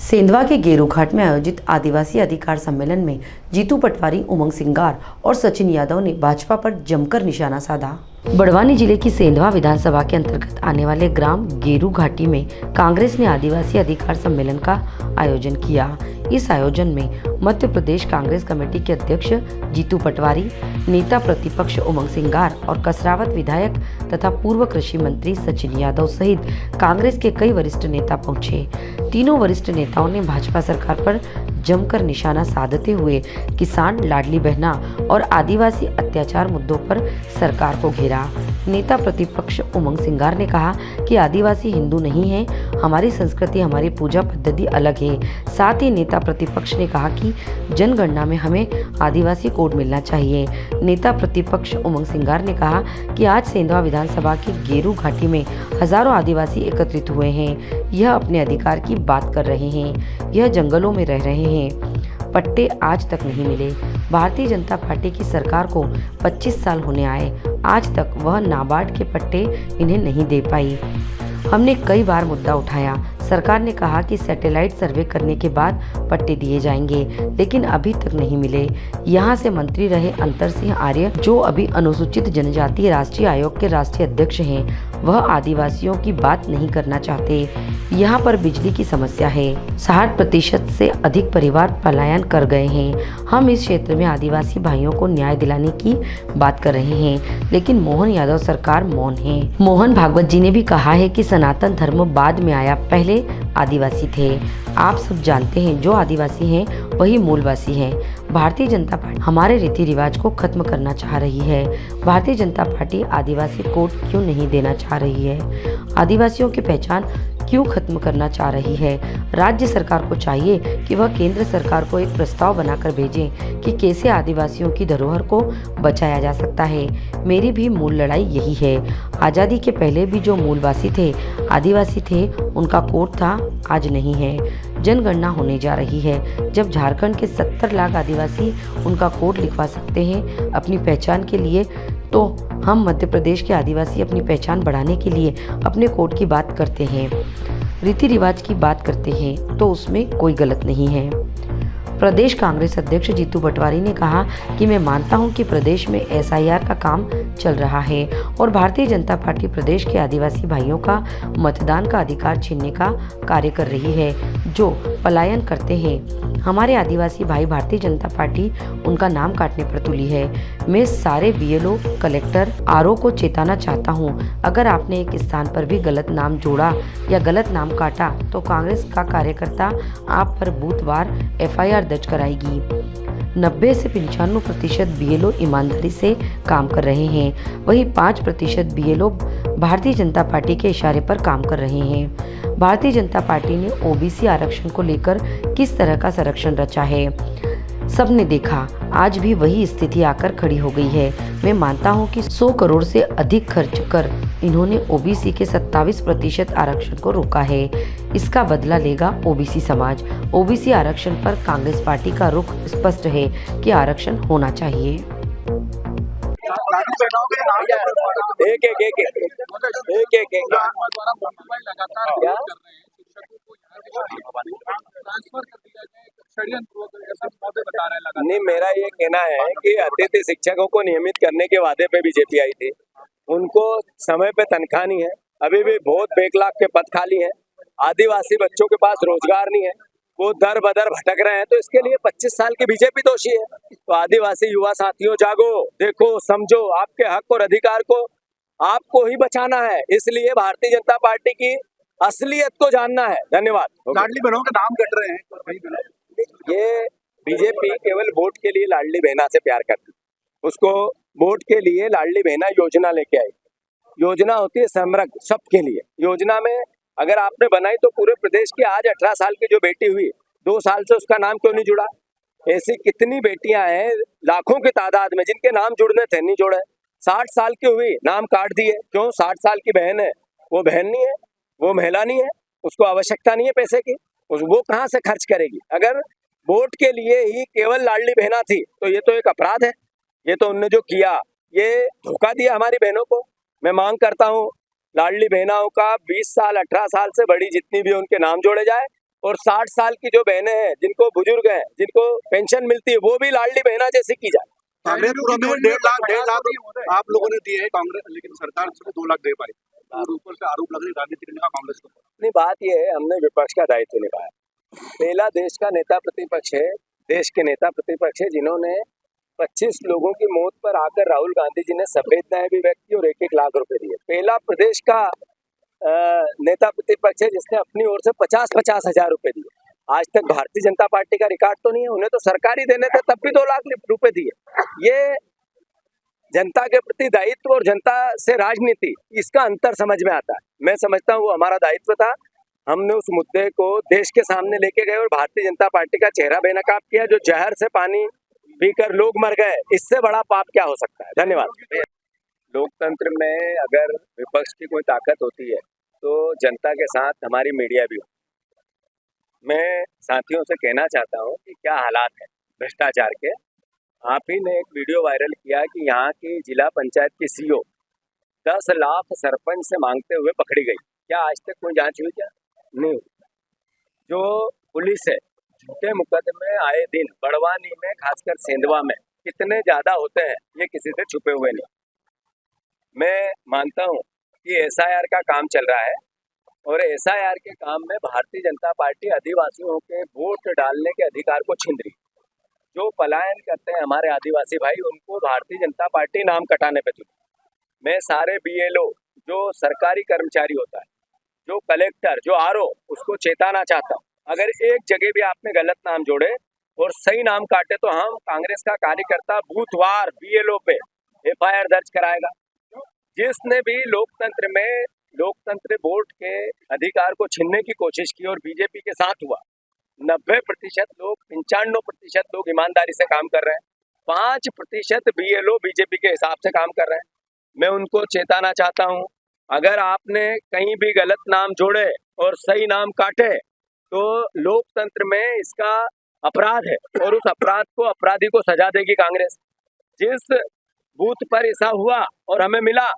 सेंधवा के गेरू घाट में आयोजित आदिवासी अधिकार सम्मेलन में जीतू पटवारी, उमंग सिंगार और सचिन यादव ने भाजपा पर जमकर निशाना साधा। बड़वानी जिले की सेंधवा विधानसभा के अंतर्गत आने वाले ग्राम गेरू घाटी में कांग्रेस ने आदिवासी अधिकार सम्मेलन का आयोजन किया। इस आयोजन में मध्य प्रदेश कांग्रेस कमेटी के अध्यक्ष जीतू पटवारी, नेता प्रतिपक्ष उमंग सिंगार और कसरावत विधायक तथा पूर्व कृषि मंत्री सचिन यादव सहित कांग्रेस के कई वरिष्ठ नेता पहुंचे। तीनों वरिष्ठ नेताओं ने भाजपा सरकार पर जमकर निशाना साधते हुए किसान, लाडली बहना और आदिवासी अत्याचार मुद्दों पर सरकार को घेरा। नेता प्रतिपक्ष उमंग सिंगार ने कहा कि आदिवासी हिंदू नहीं है, हमारी संस्कृति, हमारी पूजा पद्धति अलग है। साथ ही नेता प्रतिपक्ष ने कहा कि जनगणना में हमें आदिवासी कोड मिलना चाहिए। नेता प्रतिपक्ष उमंग सिंगार ने कहा कि आज सेंधवा विधानसभा की गेरू घाटी में हजारों आदिवासी एकत्रित हुए हैं। यह अपने अधिकार की बात कर रहे हैं। यह जंगलों में रह रहे हैं। पट्टे आज तक नहीं मिले। भारतीय जनता पार्टी की सरकार को 25 साल होने आए, आज तक वह नाबार्ड के पट्टे इन्हें नहीं दे पाई। हमने कई बार मुद्दा उठाया। सरकार ने कहा कि सैटेलाइट सर्वे करने के बाद पट्टे दिए जाएंगे, लेकिन अभी तक नहीं मिले। यहाँ से मंत्री रहे अंतर सिंह आर्य, जो अभी अनुसूचित जनजाति राष्ट्रीय आयोग के राष्ट्रीय अध्यक्ष हैं, वह आदिवासियों की बात नहीं करना चाहते। यहाँ पर बिजली की समस्या है। 60% से अधिक परिवार पलायन कर गए हैं। हम इस क्षेत्र में आदिवासी भाइयों को न्याय दिलाने की बात कर रहे हैं, लेकिन मोहन यादव सरकार मौन है। मोहन भागवत जी ने भी कहा है कि सनातन धर्म बाद में आया, पहले आदिवासी थे। आप सब जानते हैं, जो आदिवासी हैं वही मूलवासी हैं। भारतीय जनता पार्टी हमारे रीति रिवाज को खत्म करना चाह रही है। भारतीय जनता पार्टी आदिवासी कोड क्यों नहीं देना चाह रही है? आदिवासियों की पहचान क्यों खत्म करना चाह रही है? राज्य सरकार को चाहिए कि वह केंद्र सरकार को एक प्रस्ताव बनाकर भेजें कि कैसे आदिवासियों की धरोहर को बचाया जा सकता है। मेरी भी मूल लड़ाई यही है। आज़ादी के पहले भी जो मूलवासी थे, आदिवासी थे, उनका कोड था, आज नहीं है। जनगणना होने जा रही है। जब झारखंड के 70 लाख आदिवासी उनका कोड लिखवा सकते हैं अपनी पहचान के लिए, तो हम मध्य प्रदेश के आदिवासी अपनी पहचान बढ़ाने के लिए अपने कोड की बात करते हैं, रीति रिवाज की बात करते हैं, तो उसमें कोई गलत नहीं है। प्रदेश कांग्रेस अध्यक्ष जीतू पटवारी ने कहा कि मैं मानता हूं कि प्रदेश में SIR का काम चल रहा है और भारतीय जनता पार्टी प्रदेश के आदिवासी भाइयों का मतदान का अधिकार छीनने का कार्य कर रही है, जो पलायन करते हैं। हमारे आदिवासी भाई, भारतीय जनता पार्टी उनका नाम काटने पर तुली है। मैं सारे BLO, कलेक्टर, RO को चेताना चाहता हूं, अगर आपने एक स्थान पर भी गलत नाम जोड़ा या गलत नाम काटा तो कांग्रेस का कार्यकर्ता आप पर बूथवार FIR दर्ज कराएगी। 90 से 95% BLO ईमानदारी से काम कर रहे हैं, वहीं 5% BLO भारतीय जनता पार्टी के इशारे पर काम कर रहे हैं। भारतीय जनता पार्टी ने OBC आरक्षण को लेकर किस तरह का संरक्षण रचा है, सबने देखा। आज भी वही स्थिति आकर खड़ी हो गई है। मैं मानता हूं कि 100 करोड़ से अधिक खर्च कर इन्होंने OBC के 27% आरक्षण को रोका है। इसका बदला लेगा OBC समाज। OBC आरक्षण पर कांग्रेस पार्टी का रुख स्पष्ट है कि आरक्षण होना चाहिए। नहीं, मेरा ये कहना है कि अतिथि शिक्षकों को नियमित करने के वादे पे बीजेपी आई थी, उनको समय पे तनख्वाह नहीं है, अभी भी बहुत बैकलॉग के पद खाली हैं, आदिवासी बच्चों के पास रोजगार नहीं है, वो दर बदर भटक रहे हैं, तो इसके लिए 25 साल की बीजेपी दोषी है। तो आदिवासी युवा साथियों, जागो, देखो, समझो, आपके हक और अधिकार को आपको ही बचाना है, इसलिए भारतीय जनता पार्टी की असलियत को जानना है। धन्यवाद। लाडली बहनों के नाम कट रहे हैं। ये बीजेपी केवल वोट के लिए लाडली बहना से प्यार करती, उसको वोट के लिए लाडली बहना योजना लेके आई। योजना होती है समृद्ध सबके लिए। योजना में अगर आपने बनाई तो पूरे प्रदेश की आज 18 साल की जो बेटी हुई, 2 साल से उसका नाम क्यों नहीं जुड़ा? ऐसी कितनी बेटियां हैं लाखों की तादाद में जिनके नाम जुड़ने थे, नहीं जुड़े। 60 साल की हुई, नाम काट दिए। क्यों? 60 साल की बहन है, वो बहन नहीं है, वो महिला नहीं है, उसको आवश्यकता नहीं है पैसे की, वो कहाँ से खर्च करेगी? अगर वोट के लिए ही केवल लाडली बहना थी तो ये तो एक अपराध है। ये तो उनने जो किया, ये धोखा दिया हमारी बहनों को। मैं मांग करता हूँ लाडली बहनाओं का 20 साल 18 साल से बड़ी जितनी भी उनके नाम जोड़े जाए और 60 साल की जो बहनें हैं, जिनको बुजुर्ग हैं, जिनको पेंशन मिलती है, वो भी लाडली बहना जैसी की जाए। कांग्रेस पूरा में 1.5 लाख आप लोगों ने दिए हैं कांग्रेस, लेकिन सरकार सिर्फ 2 लाख दे पाई और ऊपर से आरोप लग रहे राजनीति करने का कांग्रेस को। नहीं, बात यह है, हमने विपक्ष का दायित्व निभाया। पहला देश का नेता प्रतिपक्ष है, देश के नेता प्रतिपक्ष है, जिन्होंने 25 लोगों की मौत पर आकर राहुल गांधी जी ने संवेदनाएं भी व्यक्त की और 1-1 लाख रुपए दिए। पहला प्रदेश का नेता प्रतिपक्ष है जिसने अपनी ओर से 50-50 हजार रुपए दिए। आज तक भारतीय जनता पार्टी का रिकॉर्ड तो नहीं है, उन्हें तो सरकारी देने थे, तब भी 2 लाख रुपए दिए। ये जनता के प्रति दायित्व और जनता से राजनीति, इसका अंतर समझ में आता है। मैं समझता हूँ वो हमारा दायित्व था। हमने उस मुद्दे को देश के सामने लेके गए और भारतीय जनता पार्टी का चेहरा बेनकाब किया। जो जहर से पानी पीकर लोग मर गए, इससे बड़ा पाप क्या हो सकता है। धन्यवाद। लोकतंत्र में अगर विपक्ष की कोई ताकत होती है तो जनता के साथ हमारी मीडिया भी हो। मैं साथियों से कहना चाहता हूँ कि क्या हालात है भ्रष्टाचार के। आप ही ने एक वीडियो वायरल किया कि यहाँ की जिला पंचायत की सीईओ 10 लाख सरपंच से मांगते हुए पकड़ी गई। क्या आज तक कोई जांच हुई? क्या नहीं हुई। जो पुलिस है, झूठे मुकदमे आए दिन बड़वानी में, खासकर सेंधवा में कितने ज्यादा होते हैं, ये किसी से छुपे हुए नहीं। मैं मानता हूँ कि एसआईआर का काम चल रहा है और एसआईआर के काम में भारतीय जनता पार्टी आदिवासियों के वोट डालने के अधिकार को छीन रही। जो पलायन करते हैं हमारे आदिवासी भाई, उनको भारतीय जनता पार्टी नाम कटाने पे तुली। मैं सारे बीएलओ, जो सरकारी कर्मचारी होता है, जो कलेक्टर, जो आरओ, उसको चेताना चाहता हूँ, अगर एक जगह भी आपने गलत नाम जोड़े और सही नाम काटे तो हम कांग्रेस का कार्यकर्ता बूथवार बीएलओ पे एफआईआर दर्ज कराएगा। जिसने भी लोकतंत्र में लोकतंत्र वोट के अधिकार को छीनने की कोशिश की और बीजेपी के साथ हुआ, 90% लोग, 95% लोग ईमानदारी से काम कर रहे हैं, 5% बीएलओ बीजेपी के हिसाब से काम कर रहे हैं। मैं उनको चेताना चाहता हूं, अगर आपने कहीं भी गलत नाम जोड़े और सही नाम काटे तो लोकतंत्र में इसका अपराध है और उस अपराध को, अपराधी को सजा देगी कांग्रेस। जिस बूथ पर ऐसा हुआ और हमें मिला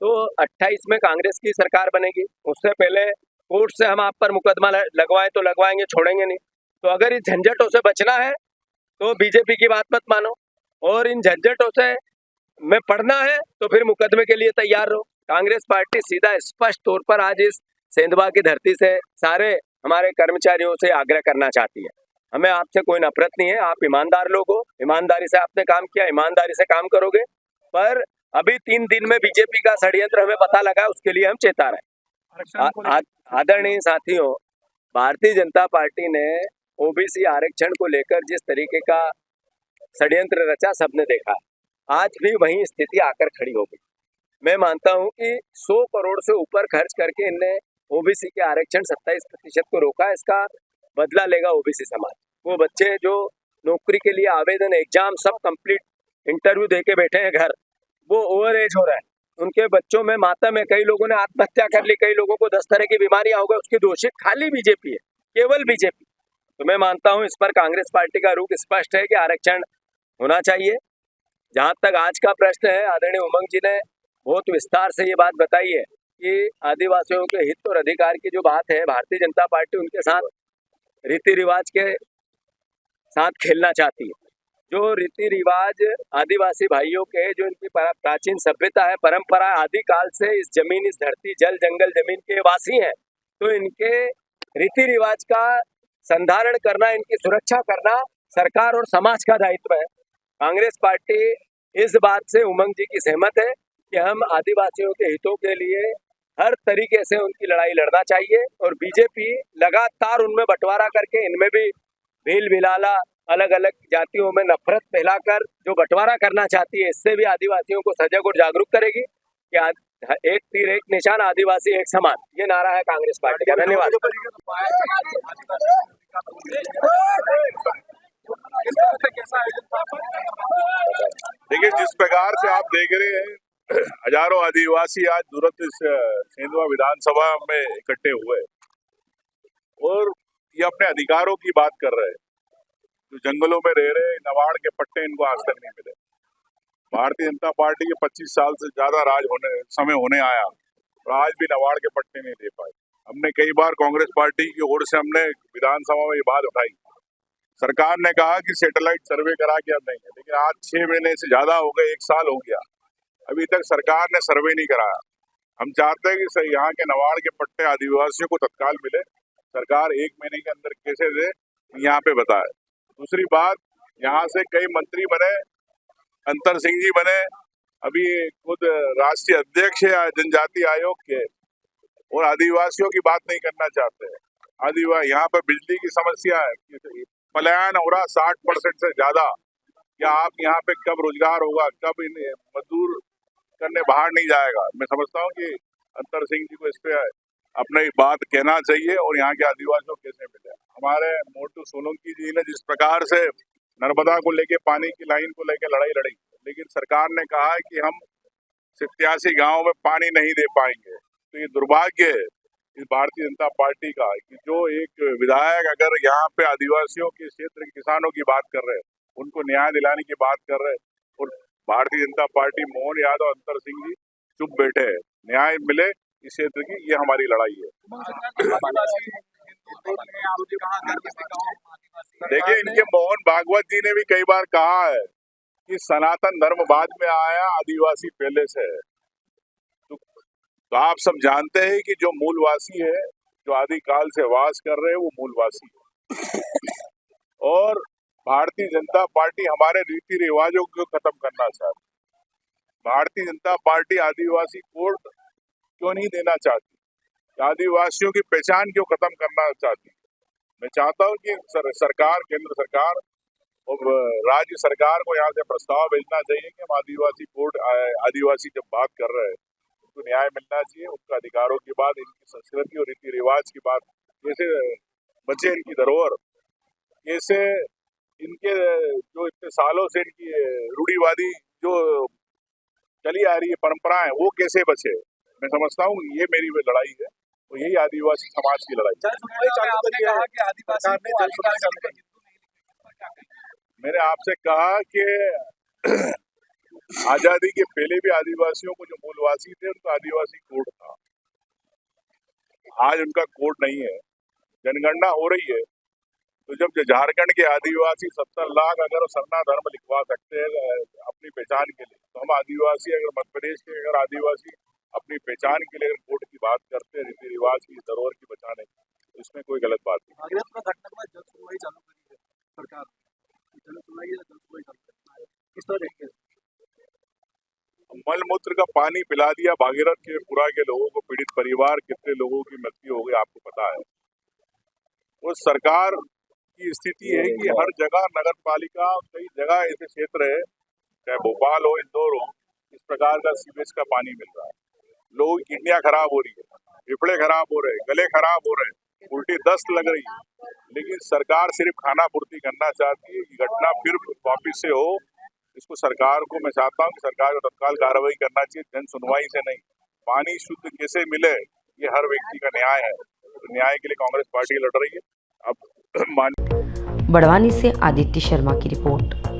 तो 28 में कांग्रेस की सरकार बनेगी। उससे पहले कोर्ट से हम आप पर मुकदमा लगवाएं तो लगवाएंगे, छोड़ेंगे नहीं। तो अगर इन झंझटों से बचना है तो बीजेपी की बात मत मानो और इन झंझटों से में पढ़ना है तो फिर मुकदमे के लिए तैयार रहो। कांग्रेस पार्टी सीधा स्पष्ट तौर पर आज इस सेंधवा की धरती से सारे हमारे कर्मचारियों से आग्रह करना चाहती है। हमें आपसे कोई नफरत नहीं है, आप ईमानदार लोग हो, ईमानदारी से आपने काम किया, ईमानदारी से काम करोगे। पर अभी 3 दिन में बीजेपी का षड्यंत्र हमें पता लगा, उसके लिए हम चेता रहे। आदरणीय साथियों, भारतीय जनता पार्टी ने ओबीसी आरक्षण को लेकर जिस तरीके का षड्यंत्र रचा, सबने देखा। आज भी वही स्थिति आकर खड़ी हो गई। मैं मानता हूं कि 100 करोड़ से ऊपर खर्च करके इनने ओबीसी के आरक्षण 27% को रोका। इसका बदला लेगा ओबीसी समाज। वो बच्चे जो नौकरी के लिए आवेदन, एग्जाम सब कंप्लीट, इंटरव्यू दे के बैठे हैं घर, वो ओवर एज हो रहा है, उनके बच्चों में मातम है, कई लोगों ने आत्महत्या कर ली, कई लोगों को 10 तरह की बीमारियां हो गई, उसकी दोषी खाली बीजेपी है, केवल बीजेपी। तो मैं मानता हूं इस पर कांग्रेस पार्टी का रुख स्पष्ट है कि आरक्षण होना चाहिए। जहां तक आज का प्रश्न है, आदरणीय उमंग जी ने बहुत विस्तार से ये बात बताई है कि आदिवासियों के हित और अधिकार की जो बात है, भारतीय जनता पार्टी उनके साथ रीति रिवाज के साथ खेलना चाहती है। जो रीति रिवाज आदिवासी भाइयों के, जो इनकी प्राचीन सभ्यता है, परंपरा, आदिकाल से इस जमीन, इस धरती, जल जंगल जमीन के वासी हैं, तो इनके रीति रिवाज का संधारण करना, इनकी सुरक्षा करना सरकार और समाज का दायित्व है। कांग्रेस पार्टी इस बात से उमंग जी की सहमत है कि हम आदिवासियों के हितों के लिए हर तरीके से उनकी लड़ाई लड़ना चाहिए और बीजेपी लगातार उनमें बंटवारा करके, इनमें भी भील भिलाला, अलग अलग जातियों में नफरत फैलाकर जो बंटवारा करना चाहती है, इससे भी आदिवासियों को सजग और जागरूक करेगी कि एक तीर एक निशान, आदिवासी एक समान, ये नारा है कांग्रेस पार्टी का। धन्यवाद। देखिए, जिस प्रकार से आप देख रहे हैं, हजारों आदिवासी आज दूरस्थ सेंधवा विधानसभा में इकट्ठे हुए और ये अपने अधिकारों की बात कर रहे हैं। जो जंगलों में रह रहे, नवाड़ के पट्टे इनको आज तक नहीं मिले। भारतीय जनता पार्टी के 25 साल से ज्यादा समय होने आया और आज भी नवाड़ के पट्टे नहीं दे पाए। हमने कई बार कांग्रेस पार्टी की ओर से हमने विधानसभा में ये बात उठाई। सरकार ने कहा कि सैटेलाइट सर्वे करा के अब नहीं है, लेकिन आज 6 महीने से ज्यादा हो गए, 1 साल हो गया, अभी तक सरकार ने सर्वे नहीं कराया। हम चाहते हैं कि यहाँ के नवाड़ के पट्टे आदिवासियों को तत्काल मिले। सरकार 1 महीने के अंदर कैसे दे, यहाँ पे बताए। दूसरी बात, यहाँ से कई मंत्री बने, अंतर सिंह जी बने, अभी खुद राष्ट्रीय अध्यक्ष है जनजाति आयोग के, और आदिवासियों की बात नहीं करना चाहते। आदिवासी यहाँ पर बिजली की समस्या है, पलायन हो रहा 60% से ज्यादा। क्या आप यहाँ पे कब रोजगार होगा, कब इन मजदूर करने बाहर नहीं जाएगा? मैं समझता हूँ कि अंतर सिंह जी को इस पे अपनी बात कहना चाहिए और यहाँ के आदिवासियों को कैसे मिले। हमारे मोटू सोलंकी जी ने जिस प्रकार से नर्मदा को लेके, पानी की लाइन को लेके लड़ाई लड़ी, लेकिन सरकार ने कहा है कि हम 87 गाँव में पानी नहीं दे पाएंगे। तो ये दुर्भाग्य है इस भारतीय जनता पार्टी का कि जो एक विधायक अगर यहाँ पे आदिवासियों के क्षेत्र के किसानों की बात कर रहे हैं, उनको न्याय दिलाने की बात कर रहे हैं, और भारतीय जनता पार्टी मोहन यादव, अंतर सिंह जी चुप बैठे हैं। न्याय मिले इस क्षेत्र की, ये हमारी लड़ाई है। देखिए, इनके मोहन भागवत जी ने भी कई बार कहा है कि सनातन धर्म बाद में आया, आदिवासी पहले से है। तो आप सब जानते हैं कि जो मूलवासी है, जो आदिकाल से वास कर रहे हैं, वो मूलवासी है। और भारतीय जनता पार्टी हमारे रीति रिवाजों को खत्म करना चाहती है। भारतीय जनता पार्टी आदिवासी कोड क्यों नहीं देना चाहती, आदिवासियों की पहचान क्यों खत्म करना चाहती? मैं चाहता हूं कि सरकार, केंद्र सरकार और राज्य सरकार को यहाँ से प्रस्ताव भेजना चाहिए कि हम आदिवासी कोड, आदिवासी जब बात कर रहे हैं, उनको न्याय मिलना चाहिए, उनके अधिकारों की बात, इनकी संस्कृति और रीति रिवाज की बात, कैसे बचे इनकी धरोहर, कैसे इनके जो इतने सालों से इनकी रूढ़िवादी जो चली आ रही है परंपराएं, वो कैसे बचे। मैं समझता हूँ ये मेरी लड़ाई है, तो यही आदिवासी समाज की लड़ाई है। मैंने आपसे कहा कि आजादी के पहले भी आदिवासियों को, जो मूलवासी थे, उनका आदिवासी कोड था। आज उनका कोड नहीं है। जनगणना हो रही है, तो जब झारखंड के आदिवासी 70 लाख अगर सरना धर्म लिखवा सकते हैं अपनी पहचान के लिए, तो हम आदिवासी, अगर मध्य प्रदेश के अगर आदिवासी अपनी पहचान के लिए अगर कोड की बात करते हैं, रीति रिवाज की, धरोहर की बचाने की, तो इसमें कोई गलत बात नहीं। मल मूत्र का पानी पिला दिया भागीरथ के पुरा के लोगों को, पीड़ित परिवार, कितने लोगों की मृत्यु हो गई आपको पता है। वो सरकार की स्थिति है कि हर जगह नगर पालिका, कई जगह ऐसे क्षेत्र है, चाहे भोपाल हो, इंदौर हो, इस प्रकार का सीवेज का पानी मिल रहा है। लोगों की किडनियां खराब हो रही है, फेफड़े खराब हो रहे हैं, गले खराब हो रहे हैं, उल्टी दस्त लग रही है, लेकिन सरकार सिर्फ खाना पूर्ति करना चाहती है। ये घटना फिर वापिस से हो, इसको सरकार को मैं चाहता हूँ कि सरकार को तत्काल कार्रवाई करना चाहिए, जन सुनवाई से नहीं। पानी शुद्ध कैसे मिले, ये हर व्यक्ति का न्याय है, तो न्याय के लिए कांग्रेस पार्टी लड़ रही है। अब बड़वानी से आदित्य शर्मा की रिपोर्ट।